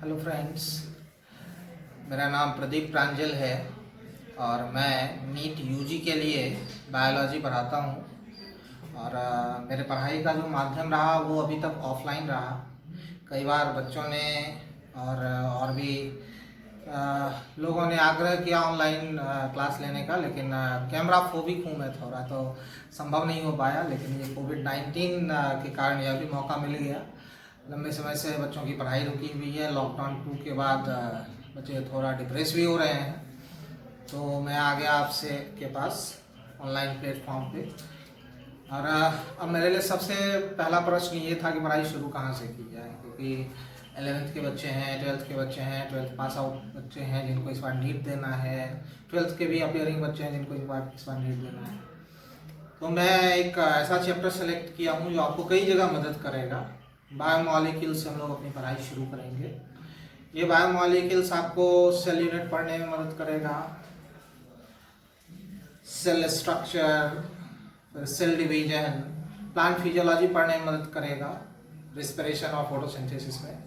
Hello friends, मेरा नाम प्रदीप प्रांजल है और मैं नीट यूजी के लिए बायोलॉजी पढ़ाता हूँ। और मेरे पढ़ाई का जो माध्यम रहा वो अभी तक ऑफलाइन रहा। कई बार बच्चों ने और भी लोगों ने आग्रह किया ऑनलाइन क्लास लेने का, लेकिन कैमरा फोबिक हूँ मैं थोड़ा, तो संभव नहीं हो पाया। लेकिन ये कोविड-19 के कारण यह भी मौका मिल गया। लंबे समय से बच्चों की पढ़ाई रुकी हुई है। लॉकडाउन 2 के बाद बच्चे थोड़ा डिप्रेस भी हो रहे हैं, तो मैं आ गया आपसे के पास ऑनलाइन प्लेटफॉर्म पे। और अब मेरे लिए सबसे पहला प्रश्न ये था कि पढ़ाई शुरू कहाँ से की जाए, क्योंकि 11th के बच्चे हैं, 12th के बच्चे हैं, 12th पास आउट बच्चे हैं जिनको इस बार नीट देना है, 12th के भी अपियरिंग बच्चे हैं जिनको इस बार नीट देना है। तो मैं एक ऐसा चैप्टर सेलेक्ट किया हूँ जो आपको कई जगह मदद करेगा। बायोमॉलिक्यूल्स से हम लोग अपनी पढ़ाई शुरू करेंगे। ये बायोमॉलिक्यूल्स आपको सेल यूनिट पढ़ने में मदद करेगा, cell structure, cell division, plant physiology पढ़ने में मदद करेगा, रिस्पिरेशन और फोटोसिंथेसिस में।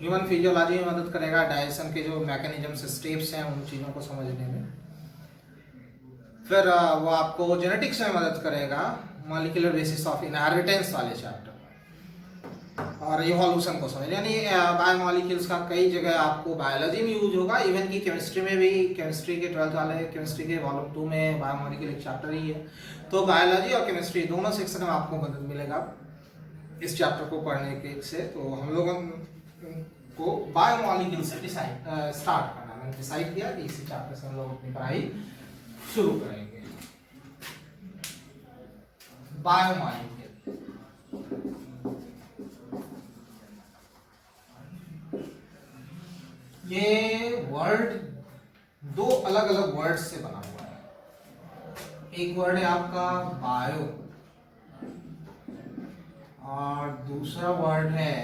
ह्यूमन फिजियोलॉजी में मदद करेगा, डाइजेशन के जो मैकेनिज्म्स स्टेप्स हैं उन चीज़ों को समझने में। फिर वो आपको जेनेटिक्स में मदद करेगा, मॉलिक्यूलर बेसिस ऑफ इनहेरिटेंस वाले चैप्टर, और इवोल्यूशन को समझ। यानी बायोमॉलिक्यूल्स का कई जगह आपको बायोलॉजी में यूज होगा, इवन की केमिस्ट्री में भी। केमिस्ट्री के 12th वाले केमिस्ट्री के वॉल्यूम 2 में बायोमॉलिक्यूल एक चैप्टर ही है। तो बायोलॉजी और केमिस्ट्री दोनों सेक्शन में आपको मदद मिलेगा इस चैप्टर को पढ़ने के से। तो हम लोगों को बायोमॉलिक्यूल से स्टार्ट करना, मैंने डिसाइड किया कि इसी चैप्टर से हम लोग अपनी पढ़ाई शुरू करेंगे। बायोमॉलिक्यूल, ये वर्ड दो अलग अलग वर्ड से बना हुआ है। एक वर्ड है आपका बायो और दूसरा वर्ड है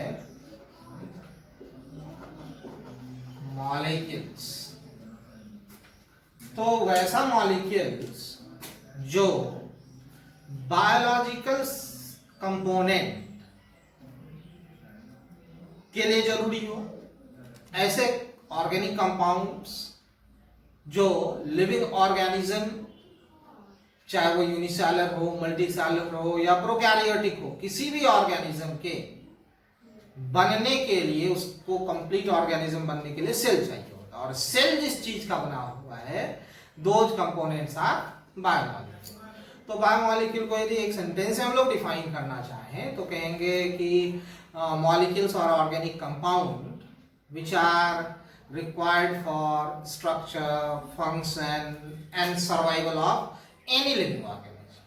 मॉलिक्यूल्स। तो वैसा मॉलिक्यूल्स जो बायोलॉजिकल कंपोनेंट के लिए जरूरी हो, ऐसे ऑर्गेनिक कंपाउंड्स जो लिविंग ऑर्गेनिज्म, चाहे वो यूनिसेलुलर हो, मल्टीसेलुलर हो या प्रोकैरियोटिक हो, किसी भी ऑर्गेनिज्म के बनने के लिए, उसको कंप्लीट ऑर्गेनिज्म बनने के लिए सेल चाहिए होता है। और सेल जिस चीज का बना हुआ है, दोज कंपोनेंट्स आर बायोमॉलिक्यूल। तो बायोमॉलिक्यूल को यदि एक सेंटेंस से हम लोग डिफाइन करना चाहें तो कहेंगे कि मॉलिक्यूल्स और organic compound which are required for structure, function and survival of any living organism।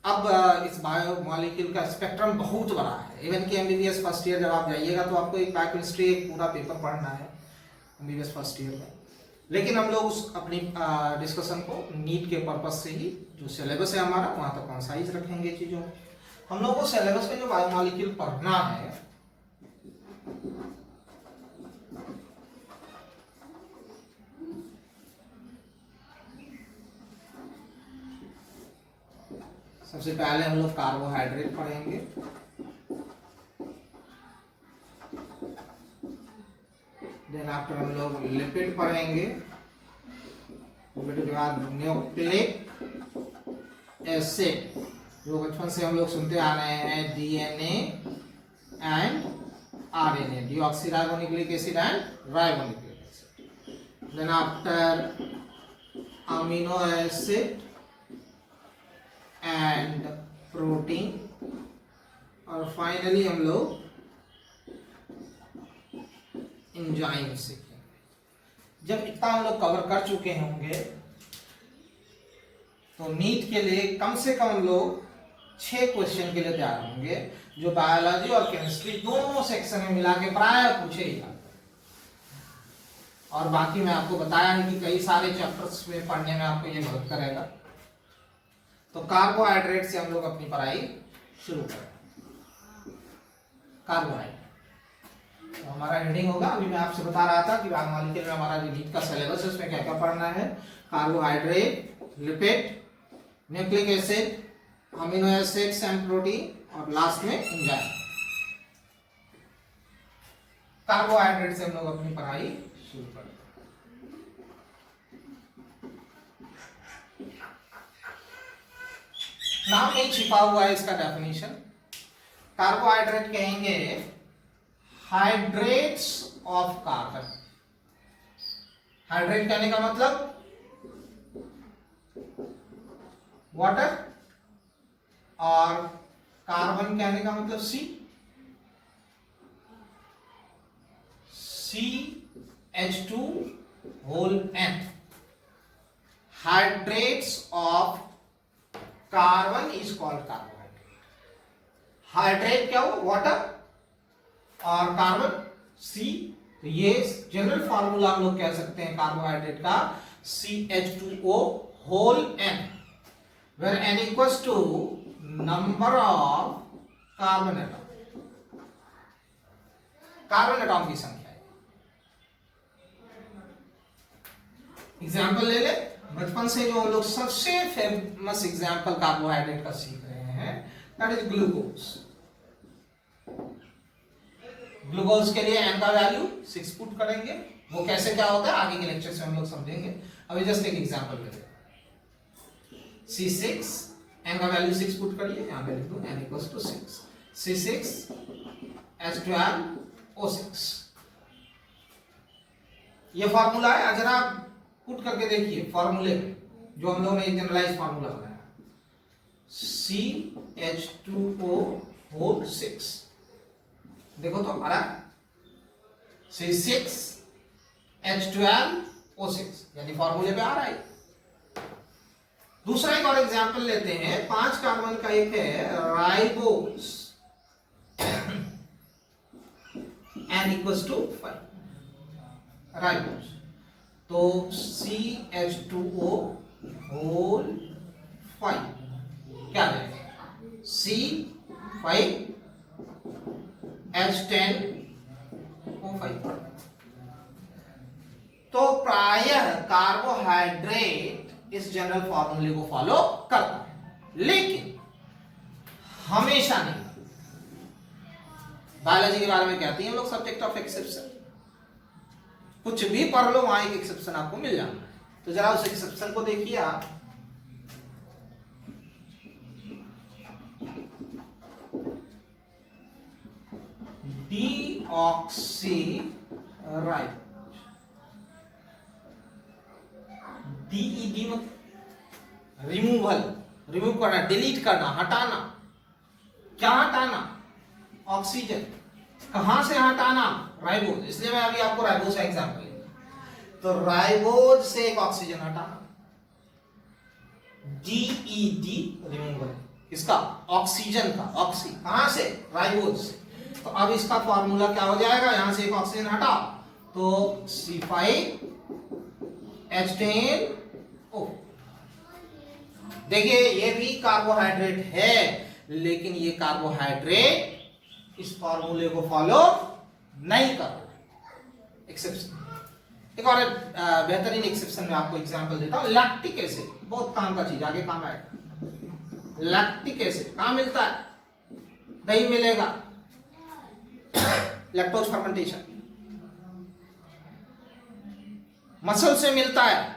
अब इस बायोमॉलिक्यूल का स्पेक्ट्रम बहुत बड़ा है। इवन कि एमबीबीएस फर्स्ट ईयर जब आप जाइएगा तो आपको एक बायोकेमिस्ट्री एक पूरा पेपर पढ़ना है एमबीबीएस फर्स्ट ईयर में। लेकिन हम लोग उस अपनी डिस्कशन को नीट के पर्पज से ही, जो सिलेबस है हमारा, वहां तक कंसाइज रखेंगे चीजों। हम लोग को सिलेबस में जो बायोमॉलिक्यूल पढ़ना है, सबसे पहले हम लोग कार्बोहाइड्रेट पढ़ेंगे, देन आफ्टर हम लोग लिपिड पढ़ेंगे, लिपिड के बाद न्यूक्लिक एसिड, जो बचपन से हम लोग सुनते आ रहे हैं, DNA and RNA, deoxyribonucleic acid and ribonucleic acid. Then after amino acid and protein, और फाइनली हम लोग एंजाइम सीखेंगे। जब इतना हम लोग कवर कर चुके होंगे तो नीट के लिए कम से कम हम लोग 6 क्वेश्चन के लिए तैयार होंगे, जो बायोलॉजी और केमिस्ट्री दोनों सेक्शन में मिला के प्राय पूछे ही जाते हैं। और बाकी मैं आपको बताया है कि कई सारे चैप्टर्स में पढ़ने में आपको ये मदद करेगा। तो कार्बोहाइड्रेट से हम लोग अपनी पढ़ाई शुरू करें। कार्बोहाइड्रेट तो हमारा हेडिंग होगा, अभी मैं आपसे बता रहा था कि बायोमॉलिक्यूल में हमारा जो नीट का सिलेबस है उसमें क्या क्या पढ़ना है। Carbohydrate, lipid, nucleic acid, amino acids and protein, और लास्ट में एंजाइम। कार्बोहाइड्रेट से हम लोग अपनी पढ़ाई शुरू करते हैं। नाम में छिपा हुआ है इसका डेफिनेशन। कार्बोहाइड्रेट कहेंगे हाइड्रेट्स ऑफ कार्बन। हाइड्रेट कहने का मतलब वाटर, और कार्बन कहने का मतलब CH2 whole N। Hydrates of carbon is called carbohydrate. Hydrate क्या हो? वाटर, और कार्बन C। तो ये जनरल फार्मूला हम लोग कह सकते हैं कार्बोहाइड्रेट का CH2O whole N, where N equals to number of carbon atom. Carbon atom की संख्या है। एग्जाम्पल ले ले, बचपन से जो हम लोग सबसे फेमस एग्जाम्पल कार्बोहाइड्रेट का सीख रहे हैं, दैट इज ग्लूकोज। ग्लूकोज के लिए N का वैल्यू 6 पुट करेंगे। वो कैसे क्या होता है आगे के लेक्चर से हम लोग समझेंगे। अभी जस्ट एक एग्जाम्पल ले C6, N का वैल्यू 6 पुट करिए, यहां पे लिख दो N इक्वल्स टू 6, C6H12O6। ये फार्मूला है, जरा पुट करके देखिए फॉर्मूले में, जो हम लोगों ने जनरलाइज फार्मूला बनाया, CH2O होल 6। देखो तो आ रहा है C6H12O6, यानी फॉर्मूले पे आ रहा है। दूसरा एक और एग्जांपल लेते हैं, 5 कार्बन का एक है ribose, N equals to 5 ribose. तो CH2O होल 5 क्या है? C5H10O5। तो प्रायः कार्बोहाइड्रेट इस जनरल फॉर्मूले को फॉलो करता है, लेकिन हमेशा नहीं। बायोलॉजी के बारे में कहते हैं हम लोग सब्जेक्ट ऑफ एक्सेप्शन। कुछ भी पढ़ लो, वहां एक एक्सेप्शन आपको मिल जाना है। तो जरा उस एक्सेप्शन को देखिए आप। डीऑक्सीराइबोज, DED मतलब रिमूवल, रिमूव करना, डिलीट करना, हटाना। क्या हटाना? ऑक्सीजन। कहां से हटाना? राइबोज। इसलिए मैं अभी आपको राइबोज का एग्जांपल लेंगे। तो राइबोज से एक ऑक्सीजन हटाना, DED रिमूवल, इसका ऑक्सीजन का, ऑक्सी कहां से? राइबोज से। तो अब इसका फॉर्मूला क्या हो जाएगा? यहां से एक ऑक्सीजन हटा तो C5H10O। देखिए ये भी कार्बोहाइड्रेट है, लेकिन ये कार्बोहाइड्रेट इस फॉर्मूले को फॉलो नहीं कर रहा। एक्सेप्शन, एक और बेहतरीन एक्सेप्शन में आपको एग्जांपल देता हूं। लैक्टिक एसिड, बहुत काम का चीज, आगे काम आएगा। लैक्टिक एसिड कहां मिलता है? दही मिलेगा, लैक्टोज फर्मेंटेशन। मसल से मिलता है,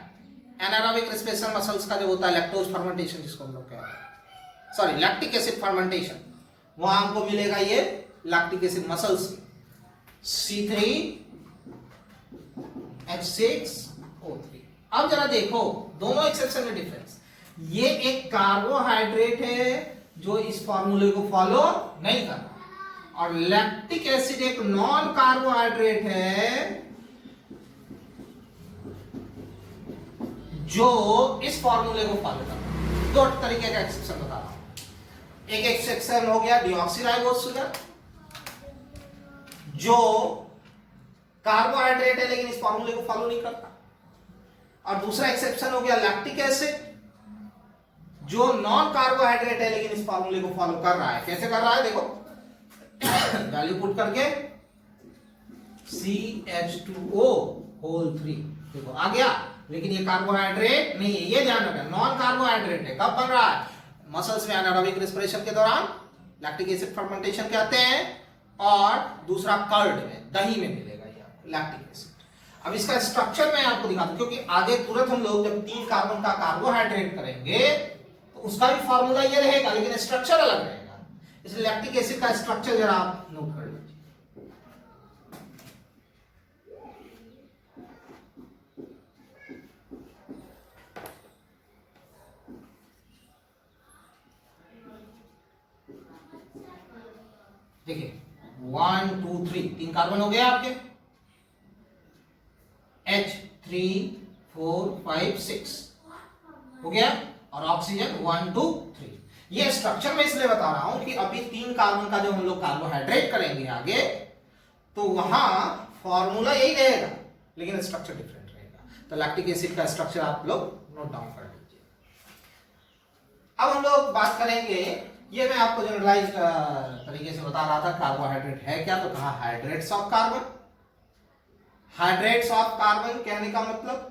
एनारोबिक रेस्पिरेशन मसल्स का जो होता है लैक्टोज फर्मेंटेशन, जिसको हम लोग कहते हैं, सॉरी लैक्टिक एसिड फर्मेंटेशन, वहां हमको मिलेगा ये लैक्टिक एसिड मसल्स में, C3H6O3। अब जरा देखो दोनों एक्सेप्शन में डिफरेंस। ये एक कार्बोहाइड्रेट है जो इस फॉर्मूले को फॉलो नहीं कर रहा, और लैक्टिक एसिड एक नॉन कार्बोहाइड्रेट है जो इस फॉर्मूले को फॉलो कर रहा है। दो तरीके का एक्सेप्शन बता रहा हूं। एक एक्सेप्शन हो गया डीऑक्सीराइबोज शुगर, जो कार्बोहाइड्रेट है लेकिन इस फॉर्मूले को फॉलो नहीं करता, और दूसरा एक्सेप्शन हो गया लैक्टिक एसिड, जो नॉन कार्बोहाइड्रेट है लेकिन इस फॉर्मूले को फॉलो कर रहा है। कैसे कर रहा है? देखो वैल्यू पुट करके CH2O होल 3, देखो आ गया, लेकिन ये कार्बोहाइड्रेट नहीं है, ये ध्यान रखना, नॉन कार्बोहाइड्रेट है। कब बन रहा है? मसल्स में एनारोबिक रेस्पिरेशन के दौरान लैक्टिक एसिड फर्मेंटेशन कहते हैं, और दूसरा कर्ड में, दही में मिलेगा ये आपको लैक्टिक एसिड। अब इसका स्ट्रक्चर मैं आपको दिखाता हूं, क्योंकि आगे तुरंत हम लोग जब 3 कार्बन का कार्बोहाइड्रेट करेंगे तो उसका भी फॉर्मूला ये रहेगा, लेकिन स्ट्रक्चर अलग रहेगा। इसलिए लैक्टिक एसिड का स्ट्रक्चर जरा आप नोट कर लीजिए। देखिए 1 2 3 3 कार्बन हो गए आपके, H3 4 5 6 हो गया, और ऑक्सीजन 1 2 3। ये स्ट्रक्चर मैं इसलिए बता रहा हूं कि अभी 3 कार्बन का जो हम लोग कार्बोहाइड्रेट करेंगे आगे, तो वहां फॉर्मूला यही रहेगा लेकिन स्ट्रक्चर डिफरेंट रहेगा। तो लैक्टिक एसिड का स्ट्रक्चर आप लोग नोट डाउन कर लीजिए। अब हम लोग बात करेंगे, ये मैं आपको जनरलाइज तरीके से बता रहा था कार्बोहाइड्रेट है क्या, तो कहा hydrates of carbon. Hydrates of carbon कहने का मतलब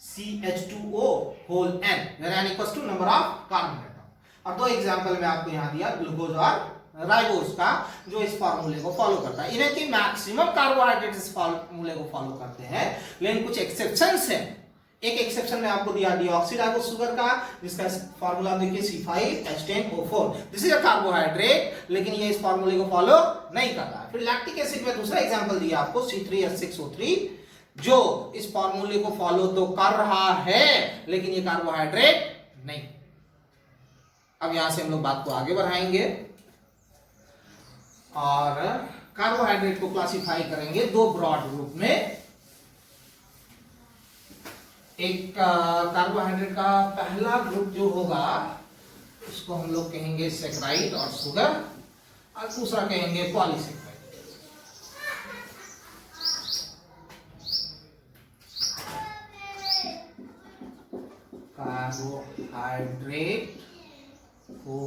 CH2O whole n, where n equals to number of carbon atom. और 2 एग्जांपल मैं आपको यहां दिया, ग्लूकोज और राइबोज का, जो इस फार्मूले को फॉलो करता है। इन्हें कि मैक्सिमम कार्बोहाइड्रेट इस फार्मूले को फॉलो करते हैं, लेकिन कुछ एक्सेप्शंस हैं। एक एक्सेप्शन में आपको दिया डीऑक्सीराइबोस शुगर का, जिसका फॉर्मूला देखिए C5H10O4। This is a carbohydrate, लेकिन ये इस फार्मूले को फॉलो नहीं कर रहा है। फिर लैक्टिक एसिड में दूसरा एग्जांपल दिया आपको C3H6O3, जो इस फार्मूले को फॉलो तो कर रहा है लेकिन ये कार्बोहाइड्रेट नहीं। अब यहां से हम लोग बात को आगे बढ़ाएंगे और कार्बोहाइड्रेट को क्लासिफाई करेंगे 2 ब्रॉड ग्रुप में। एक कार्बोहाइड्रेट का पहला ग्रुप जो होगा उसको हम लोग कहेंगे सैकराइड और शुगर, और दूसरा कहेंगे पॉलीसैकराइड। कार्बोहाइड्रेट को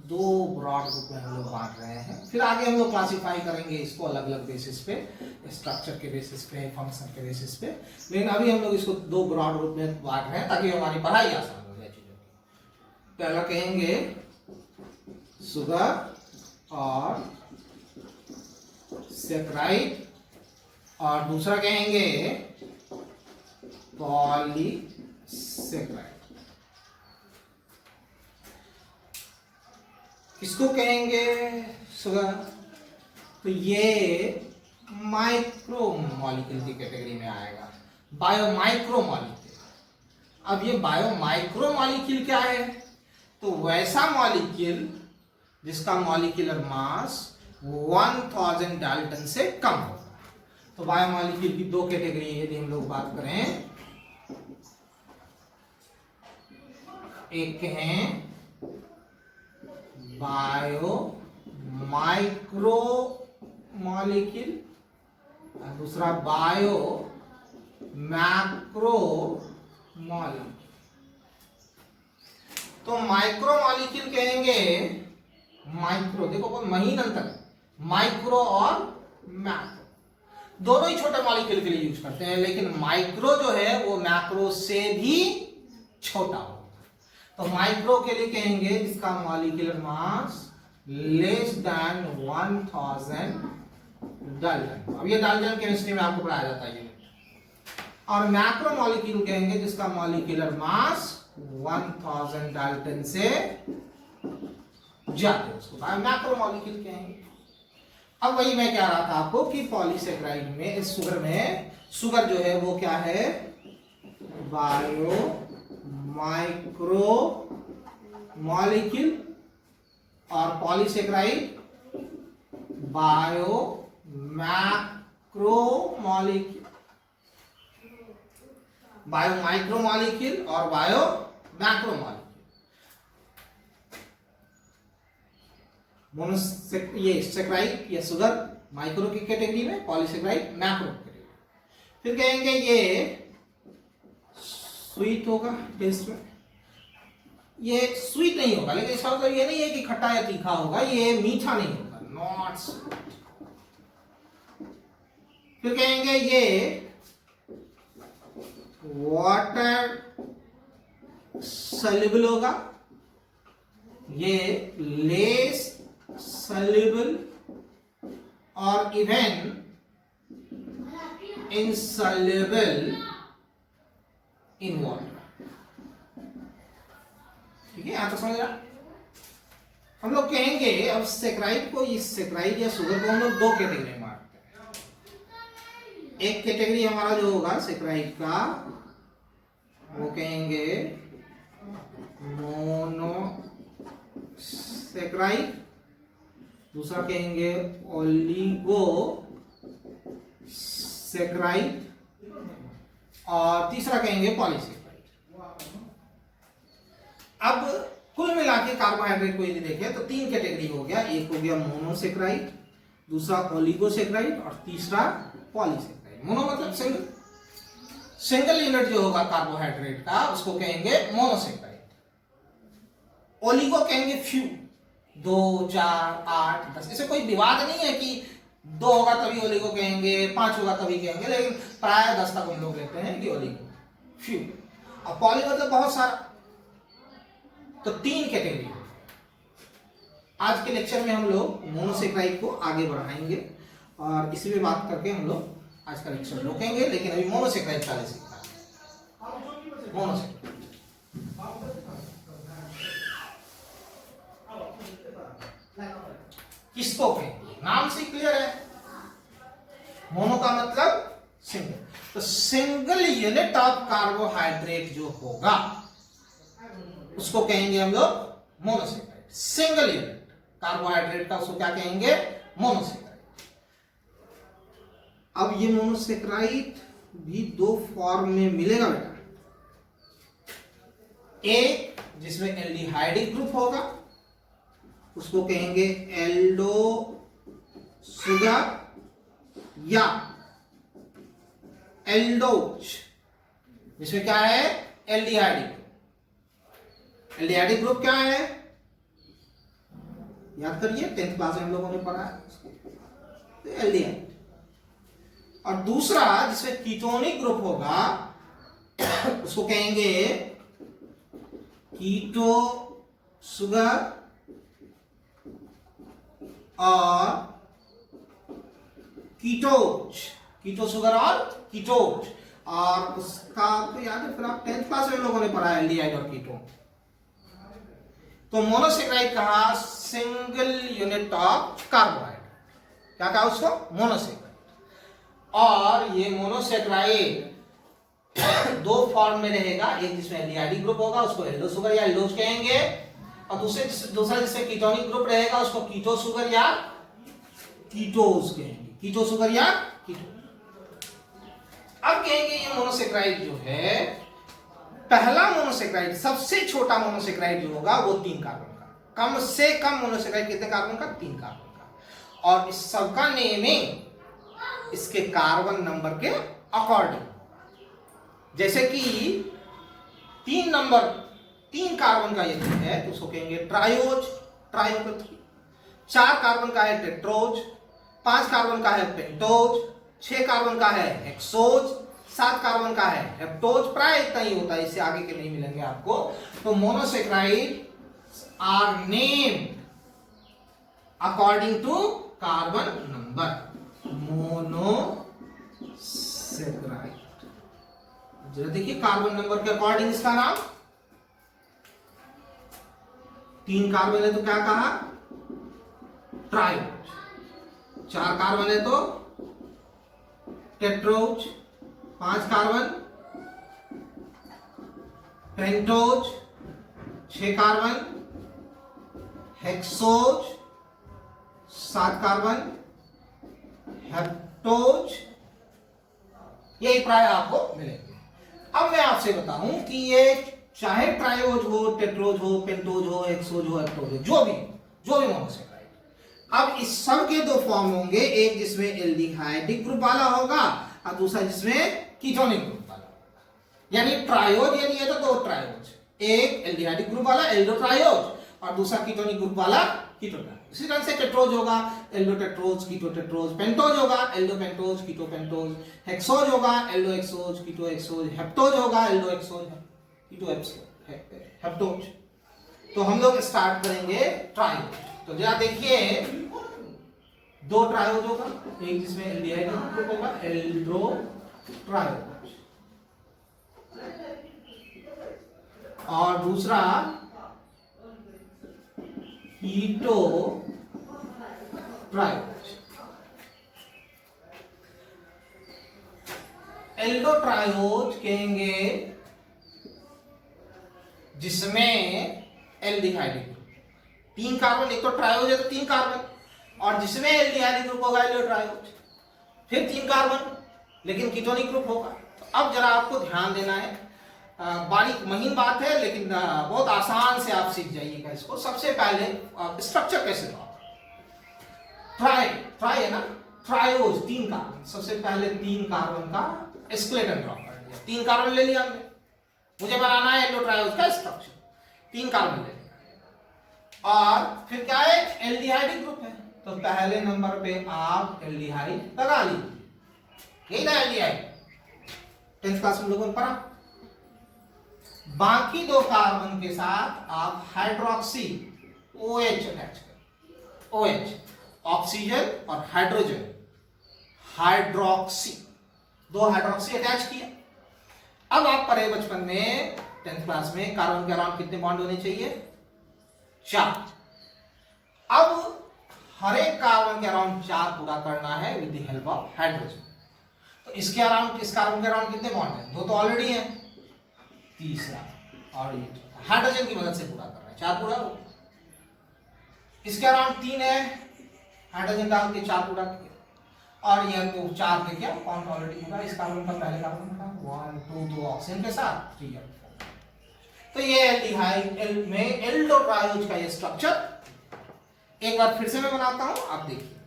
2 ब्रॉड ग्रुप में हम लोग बांट रहे हैं। फिर आगे हम लोग क्लासिफाई करेंगे इसको अलग अलग बेसिस पे, स्ट्रक्चर के बेसिस पे, फंक्शन के बेसिस पे, लेकिन अभी हम लोग इसको 2 ब्रॉड ग्रुप में बांट रहे हैं ताकि हमारी पढ़ाई आसान हो जाए चीजों की। पहला कहेंगे शुगर और सैकराइड, और दूसरा कहेंगे पॉलीसैकराइड। इसको कहेंगे शुगर, तो ये माइक्रो मॉलिक्यूल की कैटेगरी में आएगा, बायोमाइक्रो मॉलिक्यूल। अब ये बायोमाइक्रो मॉलिक्यूल क्या है, तो वैसा मॉलिक्यूल जिसका मॉलिक्यूलर मास 1000 डाल्टन से कम होगा। तो बायोमॉलिक्यूल की 2 कैटेगरी यदि हम लोग बात करें, एक हैं बायो माइक्रो मॉलिक्यूल और दूसरा बायो मैक्रो मॉलिक्यूल। तो माइक्रो मॉलिक्यूल कहेंगे, माइक्रो देखो बहुत महीन अंतर है, माइक्रो और मैक्रो दोनों ही छोटे मॉलिक्यूल के लिए यूज करते हैं, लेकिन माइक्रो जो है वो मैक्रो से भी छोटा होगा। तो माइक्रो के लिए कहेंगे जिसका molecular mass less than 1000 Dalton. अब ये डाल्टन केमिस्ट्री में आपको पढ़ाया जाता है। और मैक्रो मॉलिक्यूल कहेंगे जिसका मॉलिक्यूलर मास 1000 डाल्टन से ज्यादा, उसको मैक्रो मॉलिक्यूल कहेंगे। अब वही मैं कह रहा था आपको कि पॉलीसैकराइड में, इस शुगर जो है वो क्या है, बायो माइक्रो मॉलिक्यूल, और polysaccharide bio macro molecule. Bio micro molecule और बायो मैक्रो मॉलिक्यूल, ये सैकराइड या शुगर माइक्रो की कैटेगरी में, पॉलीसैकराइड मैक्रो कैटेगरी। फिर कहेंगे ये स्वीट होगा टेस्ट में, ये स्वीट नहीं होगा, लेकिन इसका मतलब ये नहीं है कि खट्टा या तीखा होगा, ये मीठा नहीं होगा, नॉट स्वीट। फिर कहेंगे ये वाटर सॉल्युबल होगा, ये लेस सॉल्युबल और इवन insoluble in water। ठीक है, यहां तक समझ रहा। हम लोग कहेंगे अब सेक्राइड को, इस सेक्राइड या शुगर को हम लोग दो कैटेगरी में बांटते हैं। एक कैटेगरी हमारा जो होगा सेक्राइड का, वो कहेंगे मोनो सेक्राइड, दूसरा कहेंगे ओलिगो सेक्राइड, और तीसरा कहेंगे पॉलीसेक्राइड। अब कुल मिला के कार्बोहाइड्रेट को यदि देखें तो तीन कैटेगरी हो गया। एक हो गया मोनोसेक्राइड, दूसरा ओलिगोसेक्राइड और तीसरा पॉलीसेक्राइड। मोनो मतलब सिंगल, सिंगल यूनिट जो होगा कार्बोहाइड्रेट का उसको कहेंगे मोनोसेक्राइड। ओलिगो कहेंगे फ्यू, 2, 4, 8, 10। इसे कोई विवाद नहीं है कि 2 होगा तभी ओलिगो कहेंगे, 5 होगा तभी कहेंगे, लेकिन प्राय 10 तक हम लोग लेते हैं कि ओलिगो फ्यू। और पॉली मतलब बहुत सारा। तो तीन कैटेगरी। आज के लेक्चर में हम लोग मोनोसेक्राइड को आगे बढ़ाएंगे और इसी पे बात करके हम लोग आज का लेक्चर रोकेंगे, लेकिन अभी मोनोसेक्राइड पहले सीखना है। मोनोसेक्राइड किसको कहेंगे, नाम से क्लियर है। मोनो का मतलब सिंगल, तो सिंगल यूनिट ऑफ कार्बोहाइड्रेट जो होगा उसको कहेंगे हम लोग मोनोसेक्राइड। सिंगल यूनिट कार्बोहाइड्रेट का उसको क्या कहेंगे, मोनोसेक्राइड। अब ये मोनोसेक्राइड भी दो फॉर्म में मिलेगा बेटा। एक जिसमें एल्डिहाइडिक ग्रुप होगा उसको कहेंगे एल्डो सुगर या एल्डोज, जिसमें क्या है एल्डिहाइडिक। एल्डिहाइडिक ग्रुप क्या है, याद करिए 10th क्लास में हम लोगों ने पढ़ा है, एल्डिहाइड। और दूसरा जिसमें कीटोनिक ग्रुप होगा उसको कहेंगे कीटो सुगर और कीटोज, कीटो सुगर और कीटोज। और उसका आपको याद है, फिर आप 10th क्लास में लोगों ने पढ़ा है एल्डिहाइड और कीटो। तो मोनोसेक्राइड कहा सिंगल यूनिट ऑफ कार्बोहाइड्रेट, क्या कहा उसको, मोनोसेक्राइड। और ये मोनोसेक्राइड दो फॉर्म में रहेगा। एक जिसमें एल्डिहाइडिक ग्रुप होगा उसको एल्डो सुगर या एल्डोज कहेंगे, और दूसरा जिसमें कीटोनिक ग्रुप रहेगा उसको कीटो सुगर या कीटोज कहेंगे, कीटो सुगर या कीटो। अब कहेंगे ये मोनोसेक्राइड जो है, पहला मोनोसेक्राइड सबसे छोटा मोनोसेक्राइड जो होगा वो 3 कार्बन का, कम से कम मोनोसेक्राइड कितने कार्बन का, 3 कार्बन का। और इस सबका नेमिंग इसके कार्बन नंबर के अकॉर्डिंग, जैसे कि 3 कार्बन का यदि है तो उसको कहेंगे ट्रायोज, ट्रायो का 3। 4 कार्बन का है टेट्रोज, 5 कार्बन का है पेंटोज, 6 कार्बन का है हेक्सोज, 7 कार्बन का है हेप्टोज। प्राय इतना ही होता है, इससे आगे के नहीं मिलेंगे आपको। तो monosaccharide are named according to carbon number, monosaccharide. जरा देखिए कार्बन नंबर के अकॉर्डिंग इसका नाम। 3 कार्बन है तो क्या कहा, ट्रायोज। 4 कार्बन है तो tetrose, 5 carbon pentose, 6 carbon hexose, 7 carbon heptose. यही प्राय आपको मिलेंगे। अब मैं आपसे बताऊं कि ये चाहे ट्रायोज हो, टेट्रोज हो, पेंटोज हो, हेक्सोज हो, हेप्टोज हो, जो भी मोनोसेक्राइड। अब इस सब के 2 फॉर्म होंगे, एक जिसमें एल्डिहाइडिक ग्रुप वाला होगा और दूसरा जिसमें कीटोनिक ग्रुप वाला होगा। यानी ट्रायोज यदि है तो 2 ट्रायोज, एक एल्डिहाइडिक ग्रुप वाला एल्डो ट्रायोज और दूसरा कीटोनिक ग्रुप वाला कीटो ट्रायोज। इसी तरह से टेट्रोज होगा aldo tetrose, keto tetrose, pentose होगा aldo pentose, keto pentose, hexose होगा aldo hexose, keto hexose, heptose होगा एल्डो हेक्सोज, कीटो हेप्टोज। तो हम लोग स्टार्ट करेंगे ट्रायोज। तो जरा देखिए दो ट्रायोज होगा, एक जिसमें एल्डिहाइड ग्रुप होगा एल्ड्रो ट्रायोज, और दूसरा कीटो ट्रायोज। एल्डो ट्रायोज कहेंगे जिसमें एल्डिहाइड ग्रुप, तीन कार्बन, एक तो ट्रायोज है तो तीन कार्बन, और जिसमें एल्डिहाइड ग्रुप होगा एल्डो ट्रायोज, फिर तीन कार्बन लेकिन कीटोनिक ग्रुप होगा। तो अब जरा आपको ध्यान देना है, बारीक महीन बात है लेकिन बहुत आसान से आप सीख जाइएगा इसको। सबसे पहले स्ट्रक्चर कैसे होगा, ट्राई है ना, ट्रायोज तीन कार्बन, सबसे पहले तीन कार्बन का स्केलेटन ड्रॉ कर लिया, तीन कार्बन ले लिया हमने, मुझे बनाना है एल्डो ट्रायोज का स्ट्रक्चर, तीन कार्बन ले लिया, और फिर क्या है एल्डिहाइड ग्रुप है, तो पहले नंबर पे आप एल्डिहाइड लगा लीजिए, यही ना एल्डिहाइड, 10th क्लास में लोगों ने पढ़ा। बाकी दो कार्बन के साथ आप हाइड्रोक्सी OH अटैच करें, OH ऑक्सीजन और हाइड्रोजन, हाइड्रोक्सी, दो हाइड्रोक्सी अटैच किया। अब आप पढ़े बचपन में 10th क्लास में कार्बन के अराउंड कितने बॉन्ड होने चाहिए, 4। अब हर एक कार्बन के अराउंड 4 पूरा करना है with the help of hydrogen. तो इसके अराउंड, इस कार्बन के अराउंड कितने बॉन्ड है, दो तो ऑलरेडी है, तीसरा और ये हाइड्रोजन की मदद से पूरा कर रहा है, 4 पूरा हो। इसके अराउंड 3 है, हाइड्रोजन डाल के 4 पूरा किया, और ये तो 4 के क्या बॉन्ड ऑलरेडी पूरा, इस कार्बन का पहले कार्बन का 1 2 2 ऑक्सीजन के साथ 3 और 4। तो ये एल्डिहाइड में एल्डो ट्रायोज का ये स्ट्रक्चर एक बार फिर से मैं बनाता हूं, आप देखिए।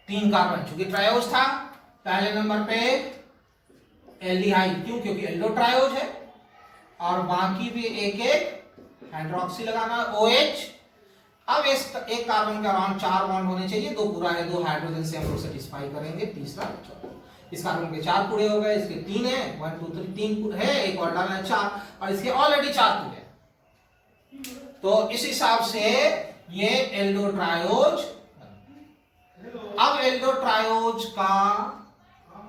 तीन कार्बन, चूंकि ट्रायोज था, पहले नंबर पे एल्डिहाइड, क्यों, क्योंकि एल्डो ट्रायोज है, और बाकी भी एक एक हाइड्रोक्सी लगाना OH। अब इस एक कार्बन के अराउंड 4 बॉन्ड होने चाहिए, दो पूरा है, दो हाइड्रोजन से हम लोग सेटिस्फाई करेंगे, तीसरा चौथा। इस कार्बन के 4 पूरे हो गए, इसके 3 है, 1 2 3 3 है, एक और डालना है 4, और इसके ऑलरेडी 4 पूरे। तो इस हिसाब से ये एल्डो ट्रायोज। अब एल्डो ट्रायोज का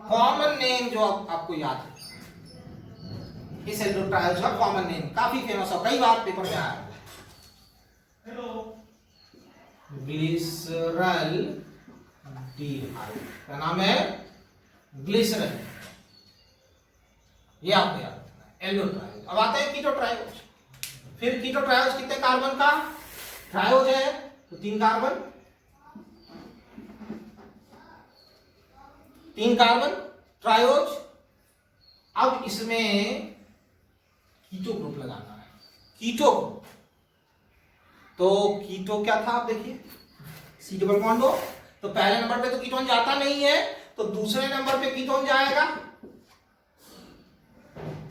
कॉमन नेम जो आपको याद है, इस एल्डो ट्रायोज का कॉमन नेम काफी फेमस है, कई बार पेपर में आया है, ग्लिसरल डिहाइड, क्या नाम है, ग्लिसरल, ये आपको याद रखना है, एल्डो ट्रायोज। अब आते हैं कीटो ट्रायोज। फिर कीटो ट्रायोज कितने कार्बन का, ट्रायोज है तो 3 कार्बन, 3 कार्बन ट्रायोज। अब इसमें कीटो ग्रुप लगाना है, कीटो ग्रुप। तो कीटो क्या था आप देखिए, C डबल बॉन्ड हो, तो पहले नंबर पे तो कीटोन जाता नहीं है, तो दूसरे नंबर पे कीटोन जाएगा,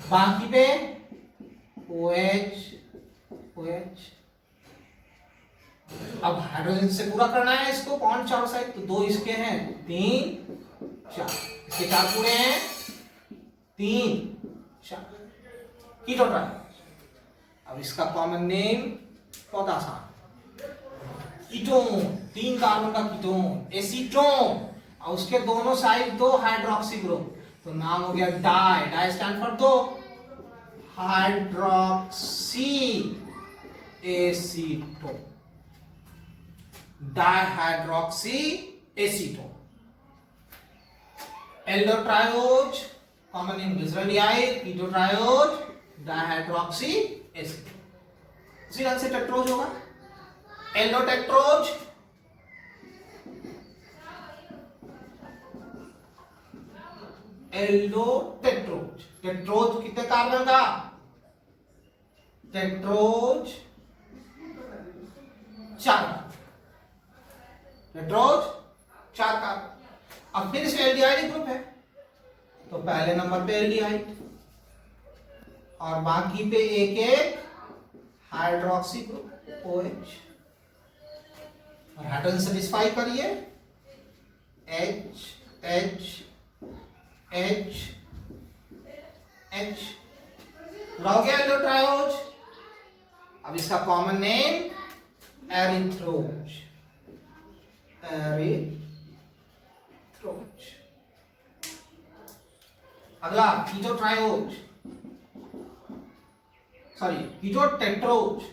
बाकी पे OH OH। अब हाइड्रोजन से पूरा करना है इसको, बॉन्ड चारों साइड, तो 2 इसके हैं, 3 4, इसके 4 पूरे हैं, 3 4, कीटो ट्रायोज। अब इसका कॉमन नेम बहुत आसान, कीटोन, 3 कार्बन का कीटोन, एसीटोन, और उसके दोनों साइड 2 हाइड्रोक्सी ग्रुप, तो नाम हो गया di, di stand for 2, hydroxy acetone, dihydroxy acetone. Aldo triose common name glyceraldehyde, keto triose dihydroxy acetone. उसी ढंग से टेट्रोज होगा, aldo tetrose, aldo tetrose. Tetrose कितने कार्बन का, टेट्रोज 4, टेट्रोज 4 कार्बन। अब फिर इसमें एल्डिहाइड ग्रुप है, तो पहले नंबर पे एल्डिहाइड, और बाकी पे एक एक हाइड्रोक्सी ग्रुप OH, और हाइड्रोजन सेटिस्फाई करिए, H H H H, पूरा हो गया एल्डोट्रायोज। अब इसका कॉमन नेम एरिथ्रोज, एरिथ्रोज। अगला कीटोट्रायोज, सॉरी कीटोटेट्रोज,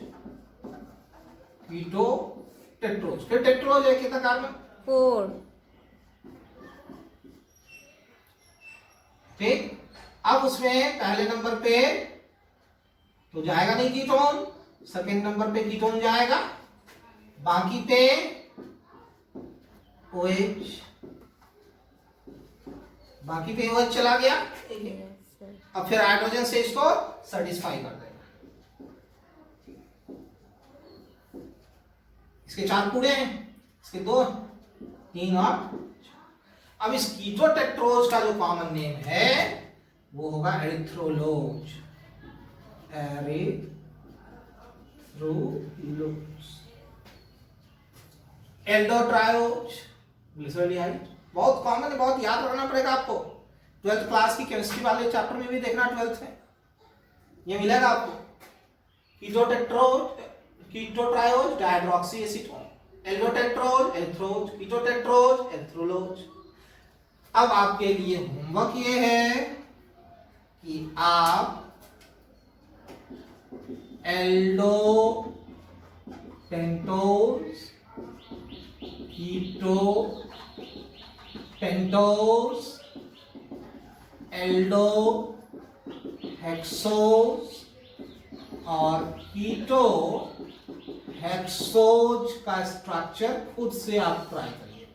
कीटोटेट्रोज। फिर टेट्रोज है कितना कार्बन? 4। ठीक। अब उसमें पहले नंबर पे तो जाएगा नहीं कीटोन, सेकंड नंबर पे कीटोन जाएगा, बाकी पे OH, बाकी पे OH चला गया। अब फिर हाइड्रोजन से इसको सेटिस्फाई कर देगा। इसके 4 कूड़े हैं, इसके 2, 3 और। अब इस कीटोटेट्रोज का जो कॉमन नेम है वो होगा एरिथ्रोलोज, एरिथ्रोलोज। एल्डोट्रायोज, ग्लिसरॉल्डिहाइड, बहुत कॉमन है, बहुत याद रखना पड़ेगा आपको। 12th क्लास की केमिस्ट्री वाले चैप्टर में भी देखना, 12th में ये मिलेगा आपको। कीटोट्रायोज डाइहाइड्रोक्सी एसीटोन, एल्डोटेट्रोज एरिथ्रोज, कीटोटेट्रोज एरिथ्रोलोज। अब आपके लिए होमवर्क ये है कि आप एल्डोटेंटोज, कीटोटेंटोज, एल्डोहेक्सोज और कीटोहेक्सोज का स्ट्रक्चर खुद से आप ट्राई करिए।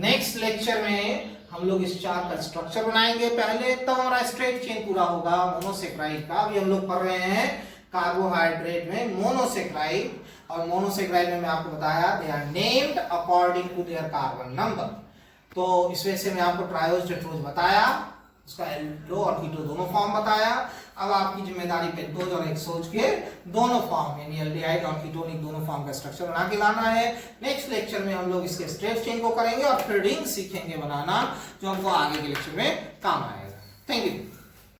नेक्स्ट लेक्चर में हम लोग इस चार्ट का स्ट्रक्चर बनाएंगे। पहले तो हमारा स्ट्रेट चेन पूरा होगा मोनोसेक्राइड का। अभी हम लोग पढ़ रहे हैं कार्बोहाइड्रेट में मोनोसेक्राइड, और मोनोसेक्राइड में मैं आपको बताया they are named according to their carbon number. तो इसमें से मैं आपको ट्रायोज टेट्रोज बताया, उसका एल्डो और कीटो दोनों फॉर्म बताया। अब आपकी जिम्मेदारी पेंटोज और हेक्सोज के दोनों फॉर्म यानी एल्डिहाइड और कीटोनिक दोनों फॉर्म का स्ट्रक्चर बना के लाना है। नेक्स्ट लेक्चर में हम लोग इसके स्ट्रेट चेन को करेंगे और फिर रिंग सीखेंगे बनाना, जो हमको आगे के लेक्चर में काम आएगा। Thank you.